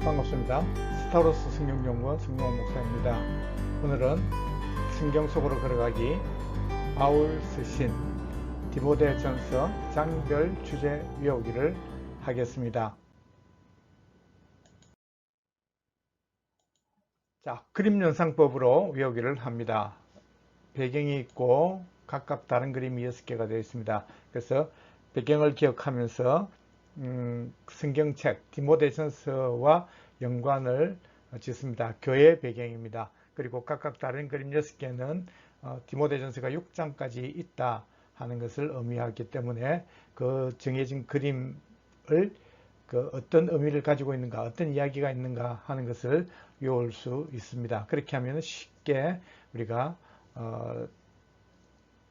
반갑습니다. 스타로스 성경연구원 성경원 목사입니다. 오늘은 성경 속으로 걸어가기 바울 서신 디모데전서 장별 주제 외우기를 하겠습니다. 자, 그림 연상법으로 외우기를 합니다. 배경이 있고 각각 다른 그림이 6개가 되어 있습니다. 그래서 배경을 기억하면서 성경책 디모데전서와 연관을 짓습니다. 교회 배경입니다. 그리고 각각 다른 그림 6개는 디모데전서가 6장까지 있다 하는 것을 의미하기 때문에 그 정해진 그림을 어떤 의미를 가지고 있는가, 어떤 이야기가 있는가 하는 것을 외울 수 있습니다. 그렇게 하면 쉽게 우리가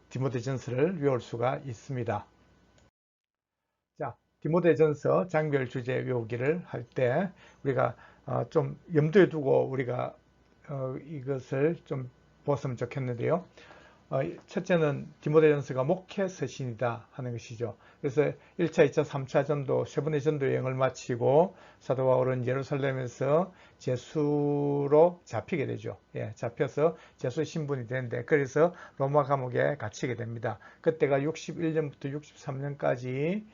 디모데전서를 외울 수가 있습니다. 자, 디모데전서 장별 주제 외우기를 할 때 우리가 좀 염두에 두고 우리가 이것을 좀 보았으면 좋겠는데요. 첫째는 디모데전서가 목회 서신이다 하는 것이죠. 그래서 1차, 2차, 3차 전도, 세 번의 전도 여행을 마치고 사도 바울은 예루살렘에서 제수로 잡히게 되죠. 예, 잡혀서 제수 신분이 되는데 그래서 로마 감옥에 갇히게 됩니다. 그때가 61년부터 63년까지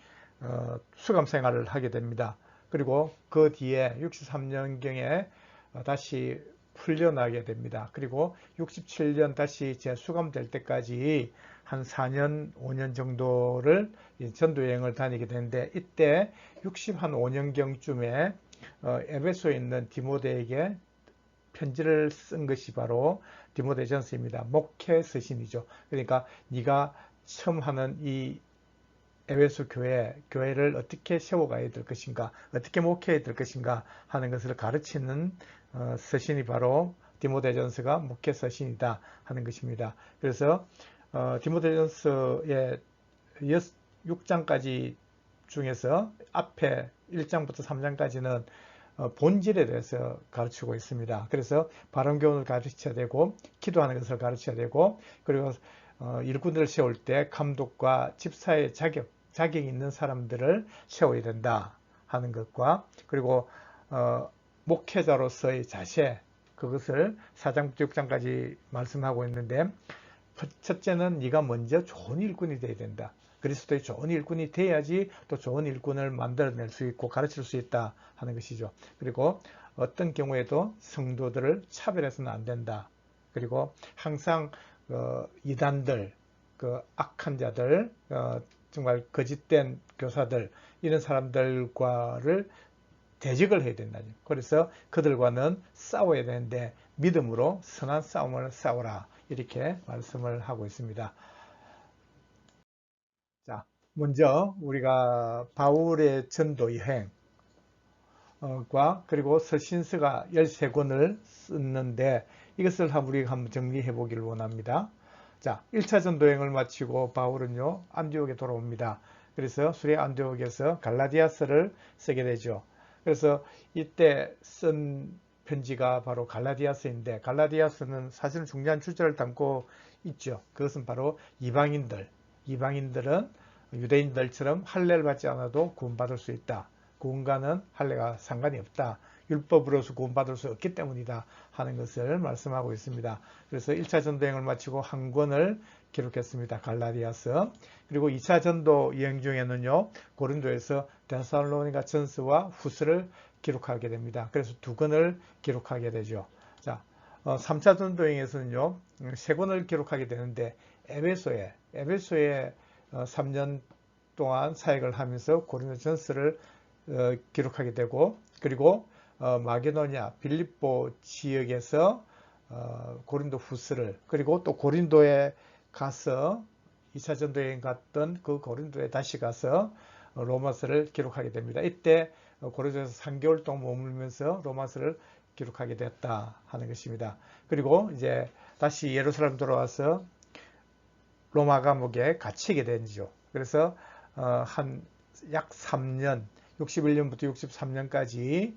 수감 생활을 하게 됩니다. 그리고 그 뒤에 63년경에 다시 풀려나게 됩니다. 그리고 67년 다시 재수감될 때까지 한 4년, 5년 정도를 전도여행을 다니게 되는데 이때 65년경쯤에 에베소에 있는 디모데에게 편지를 쓴 것이 바로 디모데전서입니다. 목회 서신이죠. 그러니까 네가 처음 하는 이 에베소 교회를 어떻게 세워가야 될 것인가, 어떻게 목회해야 될 것인가 하는 것을 가르치는 서신이 바로 디모데전서가 목회 서신이다 하는 것입니다. 그래서 디모데전서의 6장까지 중에서 앞에 1장부터 3장까지는 본질에 대해서 가르치고 있습니다. 그래서 바른교훈을 가르쳐야 되고 기도하는 것을 가르쳐야 되고 그리고 일꾼을 세울 때 감독과 집사의 자격이 있는 사람들을 세워야 된다 하는 것과 그리고 목회자로서의 자세 그것을 4장부터 6장까지 말씀하고 있는데 첫째는 네가 먼저 좋은 일꾼이 돼야 된다. 그리스도의 좋은 일꾼이 돼야지 또 좋은 일꾼을 만들어낼 수 있고 가르칠 수 있다 하는 것이죠. 그리고 어떤 경우에도 성도들을 차별해서는 안 된다. 그리고 항상 이단들, 악한 자들, 정말 거짓된 교사들 이런 사람들과를 대적을 해야 된다. 그래서 그들과는 싸워야 되는데 믿음으로 선한 싸움을 싸우라 이렇게 말씀을 하고 있습니다. 자, 먼저 우리가 바울의 전도 여행과 그리고 서신서가 13권을 썼는데 이것을 우리가 한번 정리해 보기를 원합니다. 자, 1차 전도 여행을 마치고 바울은요 안디옥에 돌아옵니다. 그래서 수레 안디옥에서 갈라디아서를 쓰게 되죠. 그래서 이때 쓴 편지가 바로 갈라디아서인데 갈라디아서는 사실 중요한 주제를 담고 있죠. 그것은 바로 이방인들은 유대인들처럼 할례를 받지 않아도 구원받을 수 있다. 구원과는 할례가 상관이 없다. 율법으로서 구원받을 수 없기 때문이다 하는 것을 말씀하고 있습니다. 그래서 1차 전도여행을 마치고 한 권을 기록했습니다. 갈라디아서. 그리고 2차 전도 여행 중에는요. 고린도에서 데살로니가 전서와 후서를 기록하게 됩니다. 그래서 2권을 기록하게 되죠. 자, 3차 전도여행에서는요. 3권을 기록하게 되는데 에베소에 3년 동안 사역을 하면서 고린도 전서를 기록하게 되고 그리고 마게도냐 빌립보 지역에서 고린도 후서를 그리고 또 고린도에 가서 2차 전도여행 갔던 그 고린도에 다시 가서 로마서를 기록하게 됩니다. 이때 고린도에서 3개월 동안 머물면서 로마서를 기록하게 됐다 하는 것입니다. 그리고 이제 다시 예루살렘 돌아와서 로마 감옥에 갇히게 되죠. 그래서 한 약 3년 61년부터 63년까지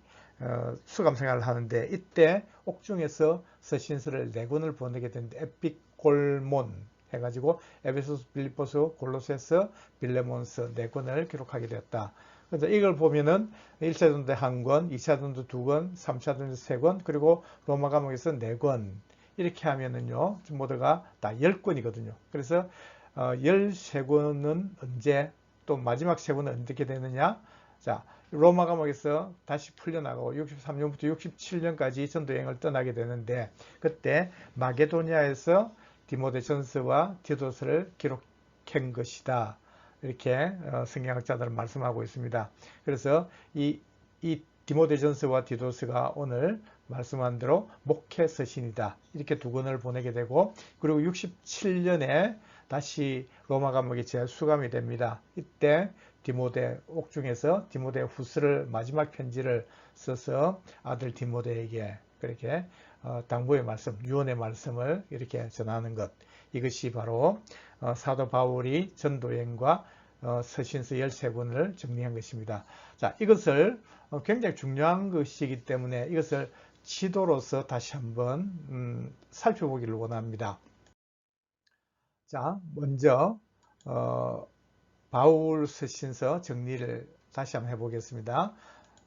수감 생활을 하는데 이때 옥중에서 서신서를 4권을 보내게 되는데 에피골몬 해가지고 에베소서, 빌립보서, 골로새서, 빌레몬서 4권을 기록하게 되었다. 그래서 이걸 보면은 1차 전도 1권, 2차 전도 2권, 3차 전도 3권, 그리고 로마 과목에서 4권. 이렇게 하면은요, 모두가 다 10권이거든요. 그래서 13권은 언제, 또 마지막 3권은 어떻게 되느냐? 자, 로마 과목에서 다시 풀려나가고 63년부터 67년까지 전도 여행을 떠나게 되는데, 그때 마게도니아에서 디모데 전서와 디도서를 기록한 것이다. 이렇게 성경학자들은 말씀하고 있습니다. 그래서 이 디모데전서와 디도서가 오늘 말씀한 대로 목회 서신이다. 이렇게 2권을 보내게 되고, 그리고 67년에 다시 로마 감옥에 재수감이 됩니다. 이때 디모데 옥중에서 디모데 후서를 마지막 편지를 써서 아들 디모데에게 그렇게 당부의 말씀, 유언의 말씀을 이렇게 전하는 것. 이것이 바로 사도 바울이 전도여행과 서신서 13권을 정리한 것입니다. 자, 이것을 굉장히 중요한 것이기 때문에 이것을 지도로서 다시 한번 살펴보기를 원합니다. 자, 먼저 바울 서신서 정리를 다시 한번 해보겠습니다.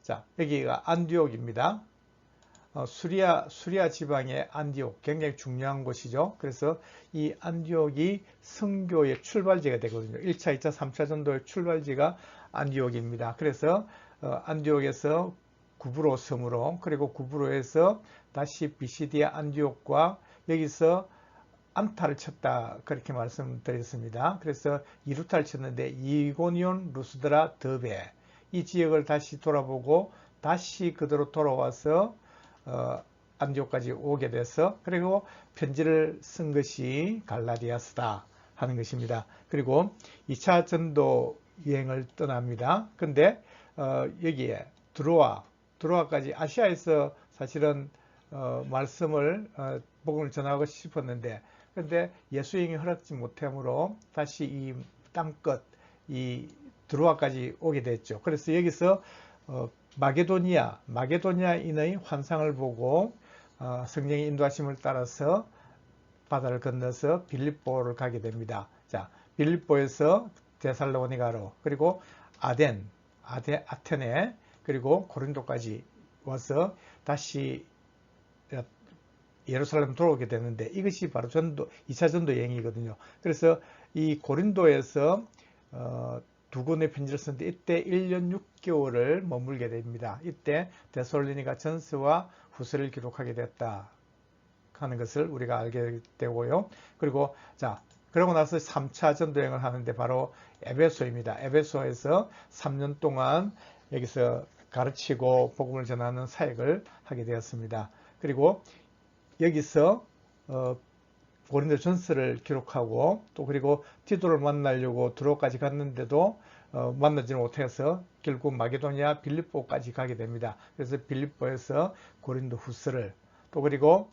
자, 여기가 안디옥입니다. 수리아 지방의 안디옥, 굉장히 중요한 곳이죠. 그래서 이 안디옥이 선교의 출발지가 되거든요. 1차, 2차, 3차 전도의 출발지가 안디옥입니다. 그래서 안디옥에서 구브로 섬으로, 그리고 구브로에서 다시 비시디아 안디옥과 여기서 안타를 쳤다, 그렇게 말씀드렸습니다. 그래서 이루타를 쳤는데 이고니온, 루스드라, 더베, 이 지역을 다시 돌아보고 다시 그대로 돌아와서 안디옥까지 오게 돼서, 그리고 편지를 쓴 것이 갈라디아스다 하는 것입니다. 그리고 2차 전도 여행을 떠납니다. 근데 여기에 드로아까지, 아시아에서 사실은 말씀을 복음을 전하고 싶었는데, 근데 예수행이 허락지 못하므로 다시 이 땅끝 이 드로아까지 오게 됐죠. 그래서 여기서 마게도니아인의 환상을 보고 성령의 인도하심을 따라서 바다를 건너서 빌립보를 가게 됩니다. 자, 빌립보에서 데살로니가로, 그리고 아테네, 그리고 고린도까지 와서 다시 예루살렘 돌아오게 되는데, 이것이 바로 2차 전도 여행이거든요. 그래서 이 고린도에서 2권의 편지를 썼는데 이때 1년 6개월을 머물게 됩니다. 이때 데살로니가 전서와 후서를 기록하게 됐다 하는 것을 우리가 알게 되고요. 그리고 그러고 나서 3차 전도 여행을 하는데 바로 에베소입니다. 에베소에서 3년 동안 여기서 가르치고 복음을 전하는 사역을 하게 되었습니다. 그리고 여기서 고린도 전서를 기록하고, 또 그리고 티도를 만나려고 드로까지 갔는데도 만나지 못해서 결국 마게도니아 빌립보까지 가게 됩니다. 그래서 빌립보에서 고린도 후서를, 또 그리고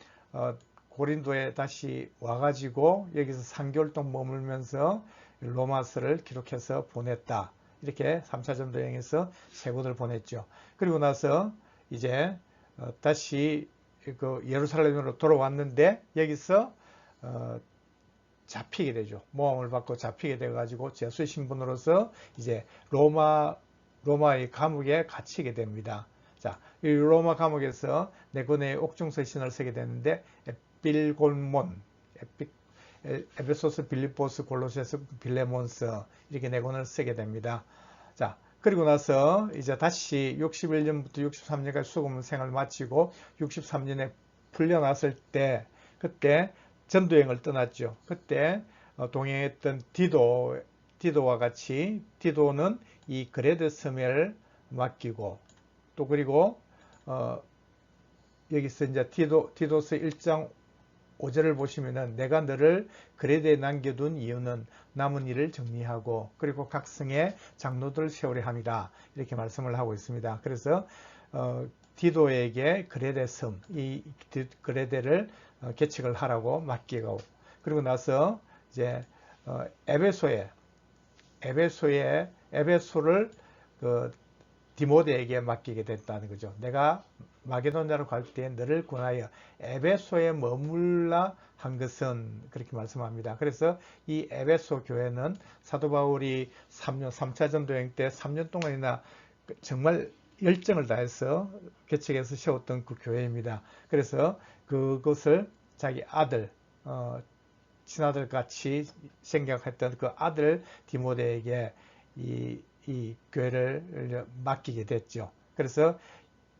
고린도에 다시 와가지고 여기서 3개월 동안 머물면서 로마서를 기록해서 보냈다. 이렇게 3차 전도 여행에서 3권을 보냈죠. 그리고 나서 이제 다시 그 예루살렘으로 돌아왔는데 여기서 잡히게 되죠. 모함을 받고 잡히게 돼가지고 제수의 신분으로서 이제 로마의 감옥에 갇히게 됩니다. 자, 이 로마 감옥에서 4권의 옥중서신을 쓰게 되는데 에필골몬, 에베소스, 빌립보스, 골로새서, 빌레몬서, 이렇게 4권을 쓰게 됩니다. 자, 그리고 나서 이제 다시 61년부터 63년까지 수금 생활을 마치고 63년에 풀려났을 때, 그때 전도여행을 떠났죠. 그때 동행했던 디도와 같이, 디도는 이 그레데 섬을 맡기고, 또 그리고 여기서 이제 디도서 1장 5절을 보시면은 내가 너를 그레데에 남겨둔 이유는 남은 일을 정리하고 그리고 각 성에 장로들을 세우려 함이라, 이렇게 말씀을 하고 있습니다. 그래서 디도에게 그레데 섬, 이 그레데를 개척을 하라고 맡기고, 그리고 나서 이제 에베소를 디모데에게 맡기게 됐다는 거죠. 내가 마게도냐로 갈 때 너를 권하여 에베소에 머물라 한 것은 그렇게 말씀합니다. 그래서 이 에베소 교회는 사도 바울이 3차 전도여행 때 3년 동안이나 정말 열정을 다해서 개척해서 세웠던 그 교회입니다. 그래서 그것을 자기 아들, 친아들 같이 생각했던 그 아들 디모데에게 이 교회를 맡기게 됐죠. 그래서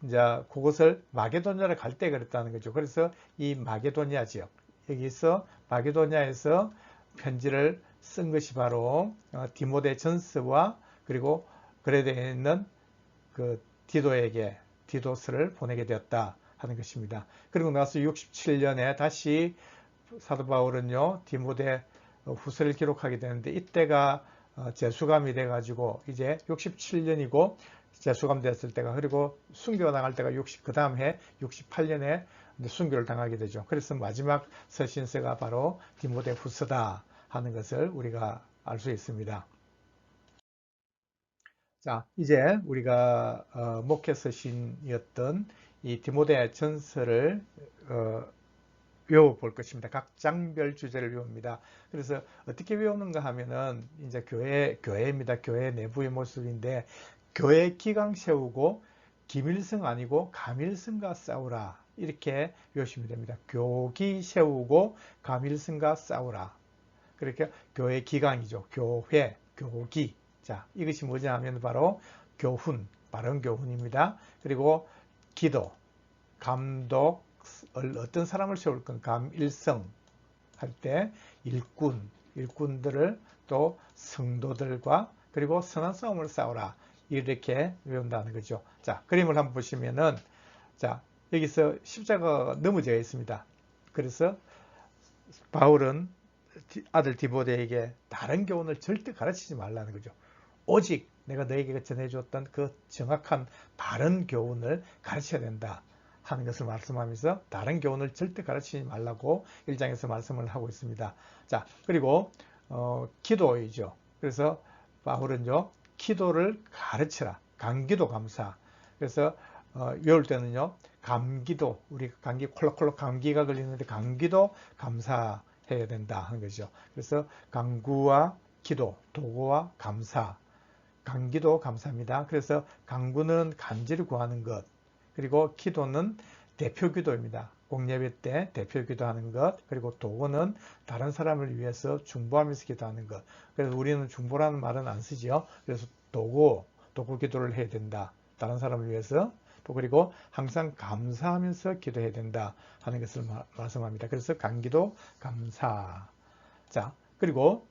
이제 그곳을 마게도냐를 갈 때 그랬다는 거죠. 그래서 이 마게도냐 지역, 여기서 마게도냐에서 편지를 쓴 것이 바로 디모데 전서와 그리고 그레데에 있는 그 디도스를 보내게 되었다 하는 것입니다. 그리고 나서 67년에 다시 사도 바울은요 디모데 후서를 기록하게 되는데 이때가 재수감이 돼가지고 이제 67년이고 재수감 됐을 때가 그리고 순교가 당할 때가 그 다음 해 68년에 순교를 당하게 되죠. 그래서 마지막 서신서가 바로 디모데 후서다 하는 것을 우리가 알 수 있습니다. 자, 이제 우리가 목회 서신이었던 이 디모데 전서를 외워볼 것입니다. 각 장별 주제를 외웁니다. 그래서 어떻게 외우는가 하면은 이제 교회입니다. 교회 내부의 모습인데 교회 기강 세우고 기밀성 아니고 가밀성과 싸우라 이렇게 외우시면 됩니다. 교기 세우고 가밀성과 싸우라. 그렇게 교회 기강이죠. 교회, 교기. 자, 이것이 뭐냐 하면 바로 교훈, 바른 교훈입니다. 그리고 기도, 감독, 어떤 사람을 세울 건 감일성 할 때 일꾼들을 또 성도들과 그리고 선한 싸움을 싸우라 이렇게 외운다는 거죠. 자, 그림을 한번 보시면은 자, 여기서 십자가가 넘어져 있습니다. 그래서 바울은 아들 디모데에게 다른 교훈을 절대 가르치지 말라는 거죠. 오직 내가 너에게 전해줬던 그 정확한 바른 교훈을 가르쳐야 된다 하는 것을 말씀하면서 다른 교훈을 절대 가르치지 말라고 1장에서 말씀을 하고 있습니다. 자, 그리고 기도이죠. 그래서 바울은요 기도를 가르치라. 감기도 감사. 그래서 외울 때는요 감기도 우리 감기 콜록콜록 감기가 걸리는데 감기도 감사해야 된다 하는 거죠. 그래서 간구와 기도, 도구와 감사. 간기도 감사합니다. 그래서 간구는 간절히 구하는 것, 그리고 기도는 대표 기도입니다. 공예배 때 대표 기도하는 것, 그리고 도구는 다른 사람을 위해서 중보하면서 기도하는 것. 그래서 우리는 중보라는 말은 안 쓰지요. 그래서 도구 기도를 해야 된다. 다른 사람을 위해서. 또 그리고 항상 감사하면서 기도해야 된다 하는 것을 말씀합니다. 그래서 간기도 감사. 자, 그리고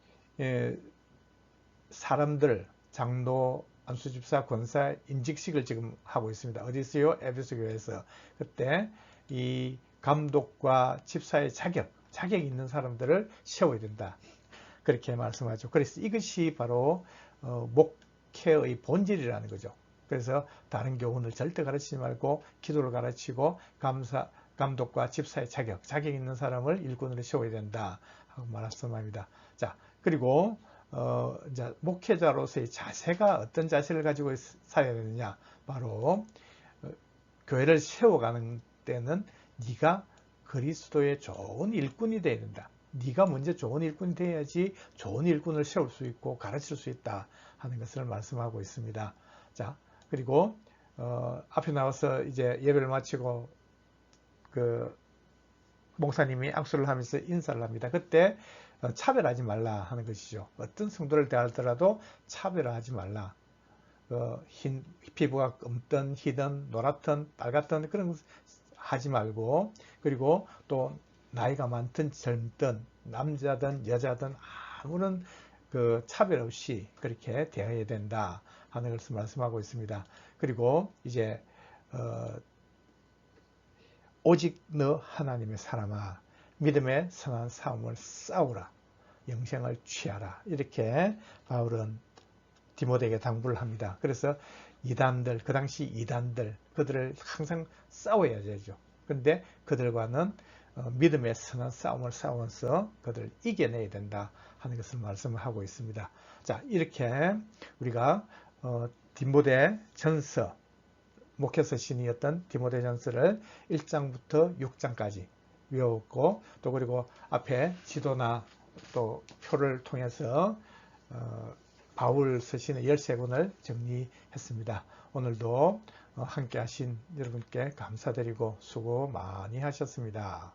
사람들 장로, 안수집사, 권사 인직식을 지금 하고 있습니다. 어디 있어요? 에베소 교회에서. 그때 이 감독과 집사의 자격이 있는 사람들을 세워야 된다. 그렇게 말씀하죠. 그래서 이것이 바로 목회의 본질이라는 거죠. 그래서 다른 교훈을 절대 가르치지 말고 기도를 가르치고 감독과 집사의 자격 있는 사람을 일꾼으로 세워야 된다 하고 말씀합니다. 자, 그리고 이제 목회자로서의 자세가 어떤 자세를 가지고 살아야 되느냐? 바로 교회를 세워가는 때는 네가 그리스도의 좋은 일꾼이 되어야 된다. 네가 먼저 좋은 일꾼이 돼야지 좋은 일꾼을 세울 수 있고 가르칠 수 있다 하는 것을 말씀하고 있습니다. 자, 그리고 앞에 나와서 이제 예배를 마치고 그 목사님이 악수를 하면서 인사를 합니다. 그때 차별하지 말라 하는 것이죠. 어떤 성도를 대하더라도 차별하지 말라. 흰 피부가 검든 희든 노랗든 빨갛든 그런 하지 말고, 그리고 또 나이가 많든 젊든 남자든 여자든 아무런 그 차별 없이 그렇게 대해야 된다 하는 것을 말씀하고 있습니다. 그리고 이제 오직 너 하나님의 사람아 믿음의 선한 싸움을 싸우라. 영생을 취하라. 이렇게 바울은 디모데에게 당부를 합니다. 그래서 이단들, 그 당시 이단들, 그들을 항상 싸워야 되죠. 근데 그들과는 믿음의 선한 싸움을 싸우면서 그들을 이겨내야 된다 하는 것을 말씀을 하고 있습니다. 자, 이렇게 우리가 디모데 전서, 목회서 신이었던 디모데 전서를 1장부터 6장까지 외웠고, 또 그리고 앞에 지도나 또 표를 통해서 바울 서신의 13권을 정리했습니다. 오늘도 함께 하신 여러분께 감사드리고 수고 많이 하셨습니다.